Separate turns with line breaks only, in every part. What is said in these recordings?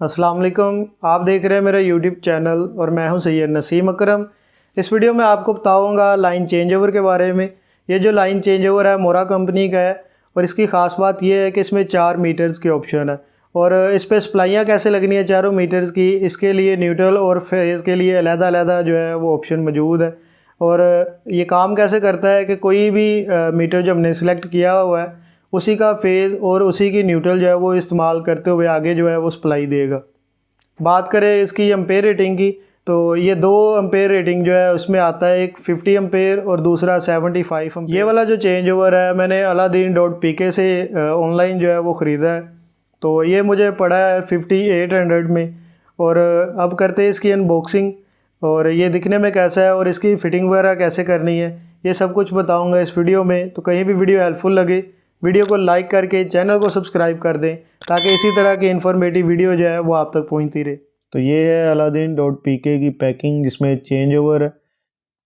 अस्सलाम वालेकुम। आप देख रहे हैं मेरा यूट्यूब चैनल और मैं हूं सैयद नसीम अकरम। इस वीडियो में आपको बताऊंगा लाइन चेंज ओवर के बारे में। ये जो लाइन चेंज ओवर है मोरा कंपनी का है और इसकी ख़ास बात यह है कि इसमें 4 मीटर्स की ऑप्शन है और इस पर सप्लाइयाँ कैसे लगनी है चारों मीटर्स की, इसके लिए न्यूट्रल और फेज़ के लिए अलग-अलग जो है वो ऑप्शन मौजूद है। और ये काम कैसे करता है कि कोई भी मीटर जो हमने सेलेक्ट किया हुआ है उसी का फेज़ और उसी की न्यूट्रल जो है वो इस्तेमाल करते हुए आगे जो है वो सप्लाई देगा। बात करें इसकी एम्पेयर रेटिंग की तो ये 2 एम्पेयर रेटिंग जो है उसमें आता है, एक 50 एम्पेयर और दूसरा 75 एम्पेयर। ये वाला जो चेंज ओवर है मैंने Aladdin.pk से ऑनलाइन जो है वो ख़रीदा है, तो ये मुझे पड़ा है 5800 में। और अब करते हैं इसकी अनबॉक्सिंग और ये दिखने में कैसा है और इसकी फ़िटिंग वगैरह कैसे करनी है, ये सब कुछ बताऊंगा इस वीडियो में। तो कहीं भी वीडियो हेल्पफुल लगे वीडियो को लाइक करके चैनल को सब्सक्राइब कर दें ताकि इसी तरह की इन्फॉर्मेटिव वीडियो जो है वो आप तक पहुंचती रहे। तो ये है Aladdin.pk की पैकिंग जिसमें चेंज ओवर है।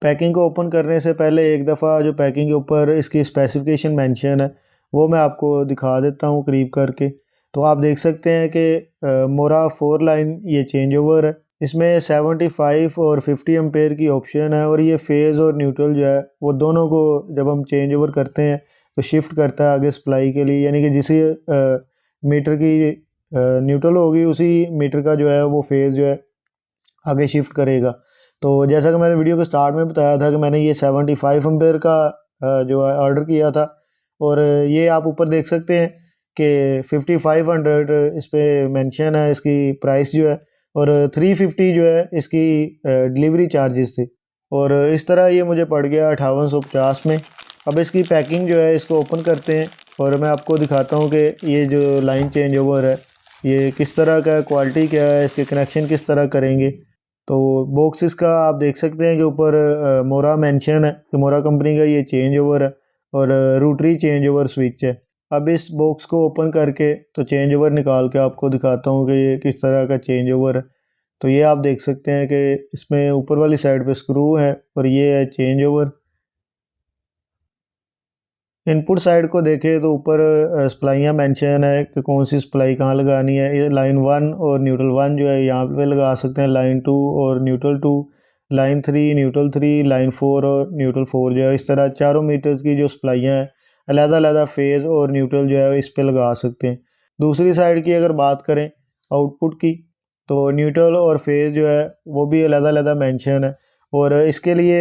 पैकिंग को ओपन करने से पहले एक दफ़ा जो पैकिंग के ऊपर इसकी स्पेसिफिकेशन मेंशन है वो मैं आपको दिखा देता हूँ करीब करके। तो आप देख सकते हैं कि मोरा 4 लाइन ये चेंज ओवर है। इसमें 75 और 50 एम्पेयर की ऑप्शन है और ये फेज़ और न्यूट्रल जो है वो दोनों को जब हम चेंज ओवर करते हैं तो शिफ्ट करता है आगे सप्लाई के लिए, यानी कि जिस मीटर की न्यूट्रल होगी उसी मीटर का जो है वो फेज़ जो है आगे शिफ्ट करेगा। तो जैसा कि मैंने वीडियो के स्टार्ट में बताया था कि मैंने ये 75 एम्पेयर का जो है ऑर्डर किया था और ये आप ऊपर देख सकते हैं कि 5500 इस पर मेंशन है इसकी प्राइस जो है और 350 जो है इसकी डिलीवरी चार्जेस थे और इस तरह ये मुझे पड़ गया 5850 में। अब इसकी पैकिंग जो है इसको ओपन करते हैं और मैं आपको दिखाता हूँ कि ये जो लाइन चेंज ओवर है ये किस तरह का, क्वालिटी क्या है, इसके कनेक्शन किस तरह करेंगे। तो बॉक्स इसका आप देख सकते हैं कि ऊपर मोरा मेंशन है कि मोरा कंपनी का ये चेंज ओवर है और रोटरी चेंज ओवर स्विच है। अब इस बॉक्स को ओपन करके तो चेंज ओवर निकाल के आपको दिखाता हूँ कि ये किस तरह का चेंज ओवर है। तो ये आप देख सकते हैं कि इसमें ऊपर वाली साइड पे स्क्रू है और ये है चेंज ओवर। इनपुट साइड को देखें तो ऊपर सप्लाइयाँ मेंशन है कि कौन सी सप्लाई कहाँ लगानी है। ये लाइन 1 और न्यूट्रल 1 जो है यहाँ पे लगा सकते हैं, लाइन 2 और न्यूट्रल 2, लाइन 3 न्यूट्रल 3, लाइन 4 और न्यूट्रल 4 जो है इस तरह चारों मीटर्स की जो सप्लाइयाँ हैं अलग-अलग फेज़ और न्यूट्रल जो है इस पे लगा सकते हैं। दूसरी साइड की अगर बात करें आउटपुट की तो न्यूट्रल और फेज़ जो है वो भी अलग-अलग मेंशन है और इसके लिए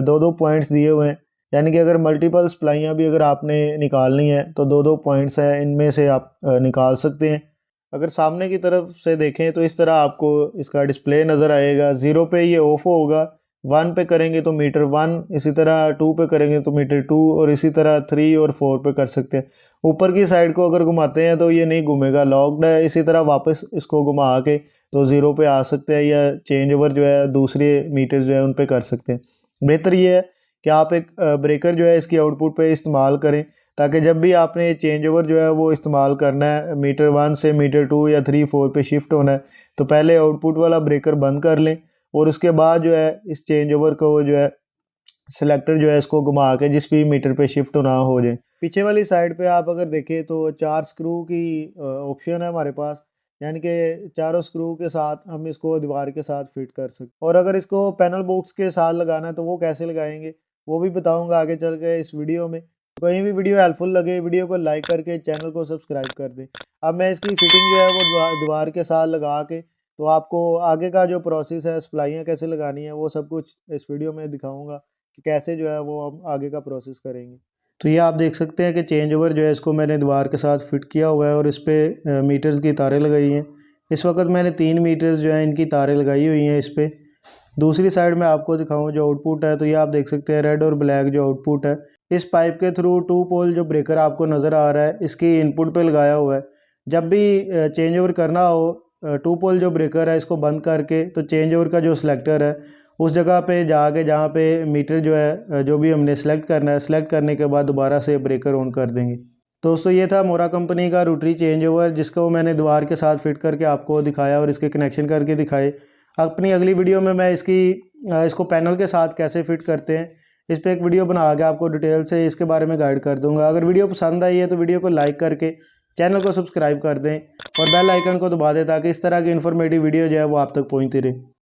2-2 पॉइंट्स दिए हुए हैं, यानी कि अगर मल्टीपल सप्लाइयाँ भी अगर आपने निकालनी है तो 2-2 पॉइंट्स हैं, इनमें से आप निकाल सकते हैं। अगर सामने की तरफ से देखें तो इस तरह आपको इसका डिस्प्ले नज़र आएगा। 0 पे ये ऑफ होगा, 1 पे करेंगे तो मीटर 1, इसी तरह 2 पे करेंगे तो मीटर 2 और इसी तरह 3 और 4 पे कर सकते हैं। ऊपर की साइड को अगर घुमाते हैं तो ये नहीं घूमेगा, लॉक्ड है। इसी तरह वापस इसको घुमा के तो 0 पे आ सकते हैं या चेंज ओवर जो है दूसरे मीटर जो है उन पे कर सकते हैं। बेहतर ये है कि आप एक ब्रेकर जो है इसकी आउटपुट पे इस्तेमाल करें ताकि जब भी आपने चेंज ओवर जो है वो इस्तेमाल करना है, मीटर 1 से मीटर 2 या 3 4 पे शिफ्ट होना है, तो पहले आउटपुट वाला ब्रेकर बंद कर लें और उसके बाद जो है इस चेंज ओवर को जो है सिलेक्टर जो है इसको घुमा के जिस भी मीटर पे शिफ्ट ना हो जाए। पीछे वाली साइड पे आप अगर देखें तो 4 स्क्रू की ऑप्शन है हमारे पास, यानी कि चारों स्क्रू के साथ हम इसको दीवार के साथ फिट कर सकते। और अगर इसको पैनल बॉक्स के साथ लगाना है तो वो कैसे लगाएंगे वो भी बताऊंगा आगे चल के इस वीडियो में। तो कहीं भी वीडियो हेल्पफुल लगे वीडियो को लाइक करके चैनल को सब्सक्राइब कर दें। अब मैं इसकी फिटिंग जो है वो दीवार के साथ लगा के तो आपको आगे का जो प्रोसेस है, सप्लाइयाँ कैसे लगानी है, वो सब कुछ इस वीडियो में दिखाऊंगा कि कैसे जो है वो हम आगे का प्रोसेस करेंगे। तो ये आप देख सकते हैं कि चेंज ओवर जो है इसको मैंने दीवार के साथ फिट किया हुआ है और इस पर मीटर्स की तारें लगाई हैं। इस वक्त मैंने 3 मीटर्स जो है इनकी तारें लगाई हुई हैं इस पर। दूसरी साइड में आपको दिखाऊं जो आउटपुट है तो ये आप देख सकते हैं रेड और ब्लैक जो आउटपुट है इस पाइप के थ्रू 2 पोल जो ब्रेकर आपको नज़र आ रहा है इसकी इनपुट पे लगाया हुआ है। जब भी चेंज ओवर करना हो 2 पोल जो ब्रेकर है इसको बंद करके तो चेंज ओवर का जो सिलेक्टर है उस जगह पे जाके जहाँ पे मीटर जो है जो भी हमने सेलेक्ट करना है, सेलेक्ट करने के बाद दोबारा से ब्रेकर ऑन कर देंगे। दोस्तों ये था मोरा कंपनी का रोटरी चेंज ओवर जिसको मैंने दीवार के साथ फिट करके आपको दिखाया और इसके कनेक्शन करके दिखाए। अपनी अगली वीडियो में मैं इसको पैनल के साथ कैसे फिट करते हैं इस पर एक वीडियो बना के आपको डिटेल से इसके बारे में गाइड कर दूंगा। अगर वीडियो पसंद आई है तो वीडियो को लाइक करके चैनल को सब्सक्राइब कर दें और बेल आइकन को दबा दें ताकि इस तरह की इन्फॉर्मेटिव वीडियो जो है वो आप तक पहुँचती रहे।